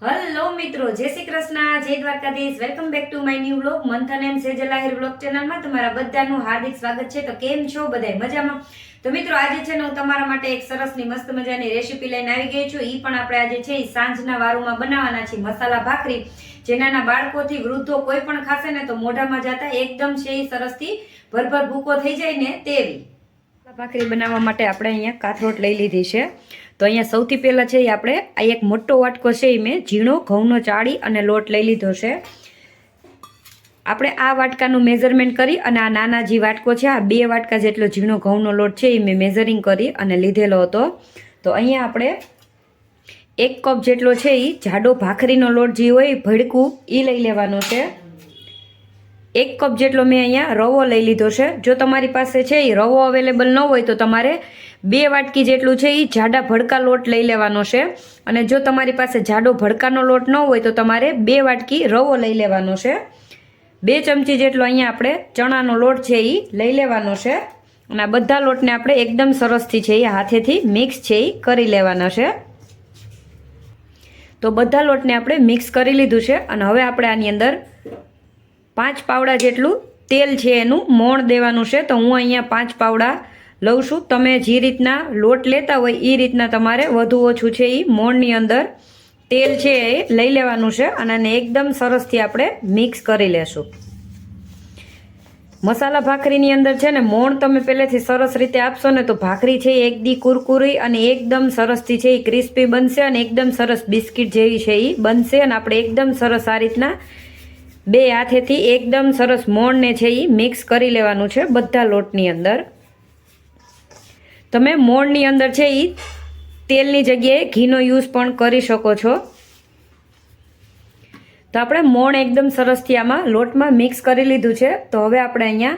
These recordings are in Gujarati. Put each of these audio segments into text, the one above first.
હેલો મિત્રો, જય શ્રી કૃષ્ણ, જય Dwarkadhish. Welcome back to my new vlog. મંથન એન્ડ સેજલ આહિર વ્લોગ ચેનલમાં તમારા બધાનું હાર્દિક સ્વાગત છે. તો કેમ છો બધાય? મજામાં? તો મિત્રો, આજે છે ને હું તમારા માટે એક સરસની મસ્ત મજાની રેસીપી લઈને આવી ગઈ છું. ઈ પણ આપણે આજે છે સાંજના વારુમાં બનાવવાના છે મસાલા ભાખરી, જે નાના બાળકોથી વૃદ્ધો કોઈ પણ ખાશે ને તો મોઢામાં જતા એકદમ છે સરસથી ભરભર ભૂકો થઈ જાય ને તેવી ભાખરી બનાવવા માટે આપણે અહીંયા કાથરોટ લઈ લીધી છે. તો અહીંયા સૌથી પહેલાં છે એ આપણે આ એક મોટો વાટકો છે એ મેં ઝીણો ઘઉંનો ચાળી અને લોટ લઈ લીધો છે. આપણે આ વાટકાનું મેઝરમેન્ટ કરી અને આ નાના જે વાટકો છે, આ 2 વાટકા જેટલો ઝીણો ઘઉંનો લોટ છે એ મેં મેઝરિંગ કરી અને લીધેલો હતો. તો અહીંયા આપણે 1 કપ જેટલો છે એ જાડો ભાખરીનો લોટ જે હોય ભડકું એ લઈ લેવાનો છે. 1 કપ જેટલો મેં અહીંયા રવો લઈ લીધો છે. જો તમારી પાસે છે એ રવો અવેલેબલ ન હોય તો તમારે 2 વાટકી જેટલું છે એ જાડા ભડકા લોટ લઈ લેવાનો છે. અને જો તમારી પાસે જાડો ભડકાનો લોટ ન હોય તો તમારે 2 વાટકી રવો લઈ લેવાનો છે. 2 ચમચી જેટલો અહીંયા આપણે ચણાનો લોટ છે એ લઈ લેવાનો છે. અને આ બધા લોટને આપણે એકદમ સરસથી છે એ હાથેથી મિક્સ છે એ કરી લેવાના છે. તો બધા લોટને આપણે મિક્સ કરી લીધું છે. અને હવે આપણે આની અંદર 5 પાવડા જેટલું તેલ છે એનું મોણ દેવાનું છે. તો હું અહીંયા 5 પાવડા લઉં છું. તમે જે રીતના લોટ લેતા હોય એ રીતના તમારે વધુ ઓછું છે એ મોણની અંદર તેલ છે એ લઈ લેવાનું છે. અને આને એકદમ સરસથી આપણે મિક્સ કરી લેશું. મસાલા ભાખરીની અંદર છે ને મોણ તમે પહેલેથી સરસ રીતે આપશો ને તો ભાખરી છે એ એકદી કુરકુરી અને એકદમ સરસથી છે એ ક્રિસ્પી બનશે અને એકદમ સરસ બિસ્કિટ જેવી છે એ બનશે. અને આપણે એકદમ સરસ આ રીતના 2 હાથેથી એકદમ સરસ મોણને છે એ મિક્સ કરી લેવાનું છે બધા લોટની અંદર. તમે મોણની અંદર છે એ તેલની જગ્યાએ ઘીનો યુઝ પણ કરી શકો છો. તો આપણે મોણ એકદમ સરસથી આમાં લોટમાં મિક્સ કરી લીધું છે. તો હવે આપણે અહીંયા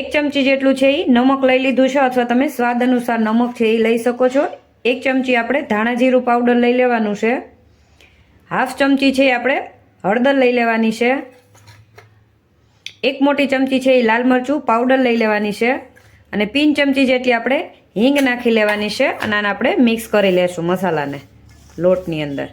1 ચમચી જેટલું છે એ નમક લઈ લીધું છે, અથવા તમે સ્વાદ અનુસાર નમક છે એ લઈ શકો છો. 1 ચમચી આપણે ધાણા જીરું પાવડર લઈ લેવાનું છે. 1/2 ચમચી છે આપણે હળદર લઈ લેવાની છે. 1 મોટી ચમચી છે એ લાલ મરચું પાવડર લઈ લેવાની છે. અને 3 ચમચી જેટલી આપણે હિંગ નાખી લેવાની છે. અને આને આપણે મિક્સ કરી લેશું મસાલાને લોટની અંદર.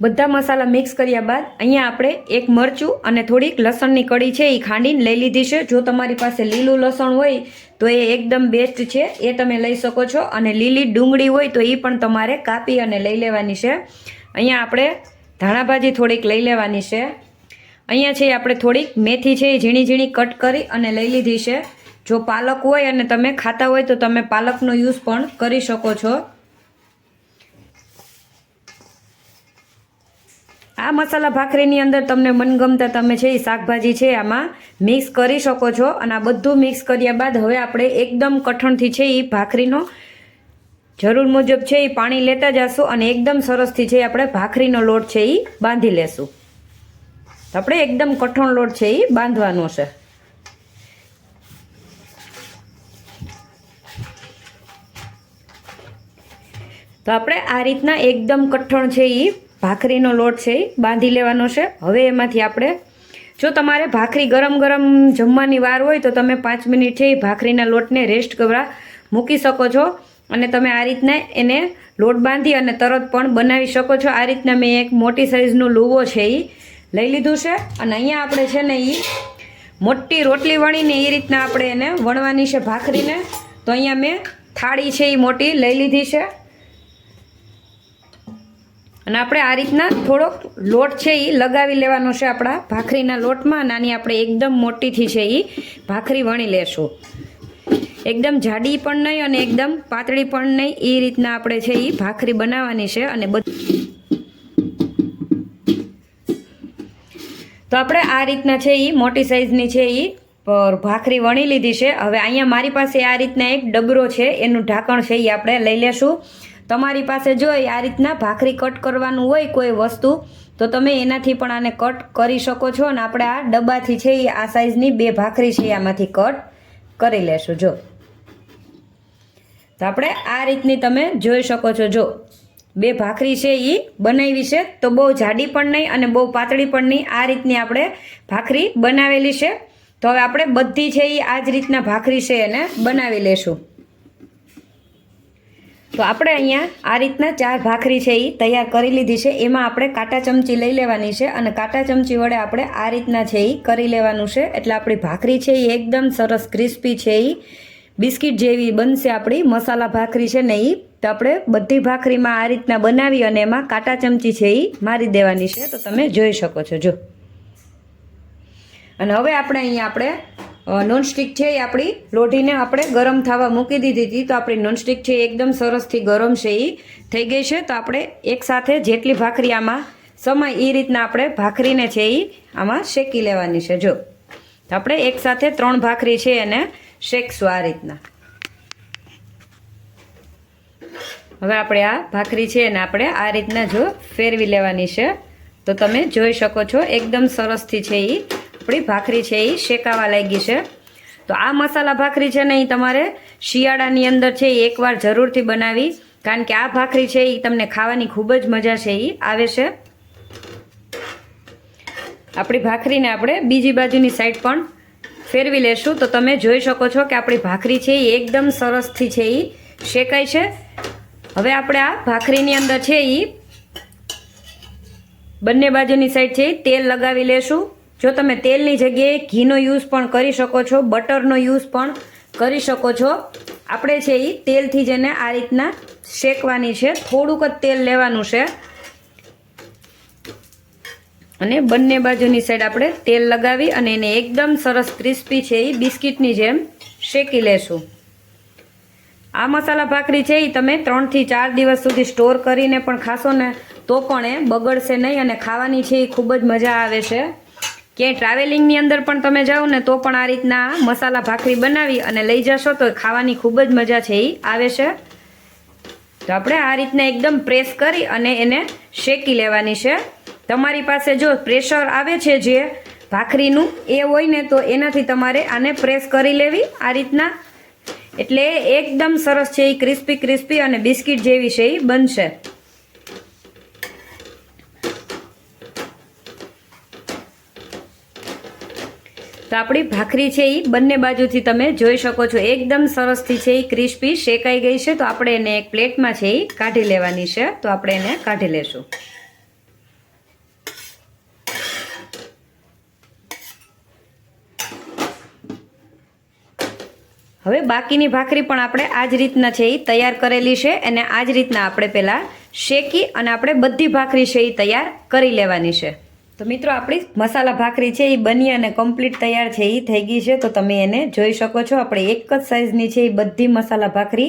બધા મસાલા મિક્સ કર્યા બાદ અહીંયા આપણે 1 મરચું અને થોડીક લસણની કળી છે એ ખાંડીને લઈ લીધી છે. જો તમારી પાસે લીલું લસણ હોય તો એ એકદમ બેસ્ટ છે, એ તમે લઈ શકો છો. અને લીલી ડુંગળી હોય તો એ પણ તમારે કાપી અને લઈ લેવાની છે. અહીંયા આપણે ધાણાભાજી થોડીક લઈ લેવાની છે. અહીંયા છે આપણે થોડીક મેથી છે એ ઝીણી ઝીણી કટ કરી અને લઈ લીધી છે. જો પાલક હોય અને તમે ખાતા હોય તો તમે પાલકનો યુઝ પણ કરી શકો છો. આ મસાલા ભાખરીની અંદર તમને મનગમતા તમે છે એ શાકભાજી છે આમાં મિક્સ કરી શકો છો. અને આ બધું મિક્સ કર્યા બાદ હવે આપણે એકદમ કઠણથી છે એ ભાખરીનો જરૂર મુજબ છે એ પાણી લેતા જશું અને એકદમ સરસથી છે આપણે ભાખરીનો લોટ છે એ બાંધી લેશું. તો આપણે એકદમ કઠણ લોટ છે એ બાંધવાનો છે. તો આપણે આ રીતના એકદમ કઠણ છે એ ભાખરીનો લોટ છે એ બાંધી લેવાનો છે. હવે એમાંથી આપણે જો તમારે ભાખરી ગરમ ગરમ જમવાની વાર હોય તો તમે 5 મિનિટ છે એ ભાખરીના લોટને રેસ્ટ કરવા મૂકી શકો છો. અને તમે આ રીતના એને લોટ બાંધી અને તરત પણ બનાવી શકો છો. આ રીતના મેં એક મોટી સાઈઝનો લુવો છે એ લઈ લીધું છે. અને અહીંયા આપણે છે ને એ મોટી રોટલી વણીને એ રીતના આપણે એને વણવાની છે ભાખરીને. તો અહીંયા મેં થાળી છે એ મોટી લઈ લીધી છે. અને આપણે આ રીતના થોડોક લોટ છે એ લગાવી લેવાનો છે આપણા ભાખરીના લોટમાં. નાની આપણે એકદમ મોટીથી છે એ ભાખરી વણી લેશું. એકદમ જાડી પણ નહીં અને એકદમ પાતળી પણ નહીં, એ રીતના આપણે છે એ ભાખરી બનાવવાની છે. અને તો આપણે આ રીતના છે એ મોટી સાઈઝની છે એ ભાખરી વણી લીધી છે. હવે અહીંયા મારી પાસે આ રીતના એક ડબરો છે, એનું ઢાંકણ છે એ આપણે લઈ લેશું. તમારી પાસે જો આ રીતના ભાખરી કટ કરવાનું હોય કોઈ વસ્તુ તો તમે એનાથી પણ આને કટ કરી શકો છો. અને આપણે આ ડબ્બાથી છે એ આ સાઈઝની 2 ભાખરી છે આમાંથી કટ કરી લેશું. જો તો આપણે આ રીતની તમે જોઈ શકો છો. જો 2 ભાખરી છે એ બનાવી છે. તો બહુ જાડી પણ નહીં અને બહુ પાતળી પણ નહીં, આ રીતની આપણે ભાખરી બનાવેલી છે. તો હવે આપણે બધી છે એ આ જ રીતના ભાખરી છે એને બનાવી લેશું. તો આપણે અહીંયા આ રીતના 4 ભાખરી છે એ તૈયાર કરી લીધી છે. એમાં આપણે કાંટા ચમચી લઈ લેવાની છે અને કાંટા ચમચી વડે આપણે આ રીતના છે એ કરી લેવાનું છે. એટલે આપણી ભાખરી છે એ એકદમ સરસ ક્રિસ્પી છે એ બિસ્કિટ જેવી બનશે. આપણી મસાલા ભાખરી છે ને એ તો આપણે બધી ભાખરીમાં આ રીતના બનાવી અને એમાં કાંટા ચમચી છે એ મારી દેવાની છે. તો તમે જોઈ શકો છો. જો અને હવે આપણે અહીંયા નોનસ્ટિક છે એ આપણી લોઢીને આપણે ગરમ થવા મૂકી દીધી હતી. તો આપણી નોનસ્ટિક છે એકદમ સરસથી ગરમ છે એ થઈ ગઈ છે. તો આપણે એકસાથે જેટલી ભાખરી આમાં સમય એ રીતના આપણે ભાખરીને છે એ આમાં શેકી લેવાની છે. જો તો આપણે એકસાથે 3 ભાખરી છે એને શેકશું આ રીતના. હવે આપણે આ ભાખરી છે એને આપણે આ રીતના જો ફેરવી લેવાની છે. તો તમે જોઈ શકો છો એકદમ સરસથી છે એ આપણી ભાખરી છે એ શેકાવા લાગી છે. તો આ મસાલા ભાખરી છે ને એ તમારે શિયાળાની અંદર છે એ એકવાર જરૂરથી બનાવી, કારણ કે આ ભાખરી છે એ તમને ખાવાની ખૂબ જ મજા છે એ આવે છે. આપણી ભાખરીને આપણે બીજી બાજુની સાઈડ પણ ફેરવી લેશું. તો તમે જોઈ શકો છો કે આપણી ભાખરી છે એ એકદમ સરસથી છે એ શેકાય છે. હવે આપણે આ ભાખરીની અંદર છે એ બંને બાજુની સાઈડ છે તેલ લગાવી લેશું. જો તમે તેલની જગ્યાએ ઘીનો યુઝ પણ કરી શકો છો, બટરનો યુઝ પણ કરી શકો છો. આપણે છે એ તેલથી જ એને આ રીતના શેકવાની છે. થોડુંક જ તેલ લેવાનું છે અને બંને બાજુની સાઈડ આપણે તેલ લગાવી અને એને એકદમ સરસ ક્રિસ્પી છે એ બિસ્કિટની જેમ શેકી લેશું. આ મસાલા ભાખરી છે એ તમે 3 થી 4 દિવસ સુધી સ્ટોર કરીને પણ ખાશો ને તો પણ એ બગડશે નહીં અને ખાવાની છે એ ખૂબ જ મજા આવે છે. ક્યાંય ટ્રાવેલિંગની અંદર પણ તમે જાઓ ને તો પણ આ રીતના મસાલા ભાખરી બનાવી અને લઈ જશો તો ખાવાની ખૂબ જ મજા છે એ આવે છે. તો આપણે આ રીતના એકદમ પ્રેસ કરી અને એને શેકી લેવાની છે. તમારી પાસે જો પ્રેશર આવે છે જે ભાખરીનું એ હોય ને તો એનાથી તમારે આને પ્રેસ કરી લેવી આ રીતના. એટલે એકદમ સરસ છે એ ક્રિસ્પી અને બિસ્કિટ જેવી છે એ બનશે. તો આપણી ભાખરી છે એ બંને બાજુથી તમે જોઈ શકો છો એકદમ સરસથી છે એ ક્રિસ્પી શેકાઈ ગઈ છે. તો આપણે એને એક પ્લેટમાં છે એ કાઢી લેવાની છે. તો આપણે એને કાઢી લેશું. હવે બાકીની ભાખરી પણ આપણે આ જ રીતના છે એ તૈયાર કરેલી છે અને આ જ રીતના આપણે પહેલાં શેકી અને આપણે બધી ભાખરી છે એ તૈયાર કરી લેવાની છે. તો મિત્રો આપણી મસાલા ભાખરી છે એ બની અને કમ્પ્લીટ તૈયાર છે એ થઈ ગઈ છે. તો તમે એને જોઈ શકો છો. આપણે એક જ સાઈઝની છે એ બધી મસાલા ભાખરી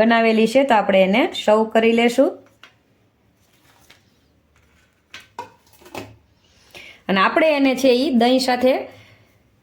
બનાવેલી છે. તો આપણે એને સર્વ કરી લેશું અને આપણે એને છે એ દહીં સાથે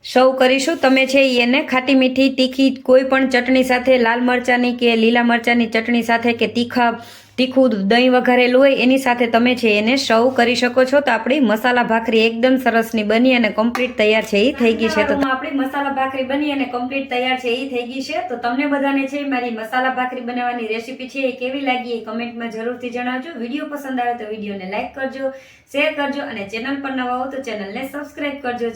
સર્વ કરીશું. તમે છે એને ખાટી મીઠી તીખી કોઈ પણ ચટણી સાથે, લાલ મરચાંની કે લીલા મરચાંની ચટણી સાથે કે તીખું દહીં વઘારેલું હોય એની સાથે તમે છે એને સર્વ કરી શકો છો. તો આપણી મસાલા ભાખરી એકદમ સરસની બની અને કમ્પ્લીટ તૈયાર છે એ થઈ ગઈ છે. તો આપણી મસાલા ભાખરી બની અને કમ્પ્લીટ તૈયાર છે એ થઈ ગઈ છે. તો તમને બધાને છે મારી મસાલા ભાખરી બનાવવાની રેસીપી છે એ કેવી લાગી એ કમેન્ટમાં જરૂરથી જણાવજો. વિડીયો પસંદ આવે તો વિડીયોને લાઈક કરજો, શેર કરજો અને ચેનલ પર નવા હો તો ચેનલને સબસ્ક્રાઈબ કરજો.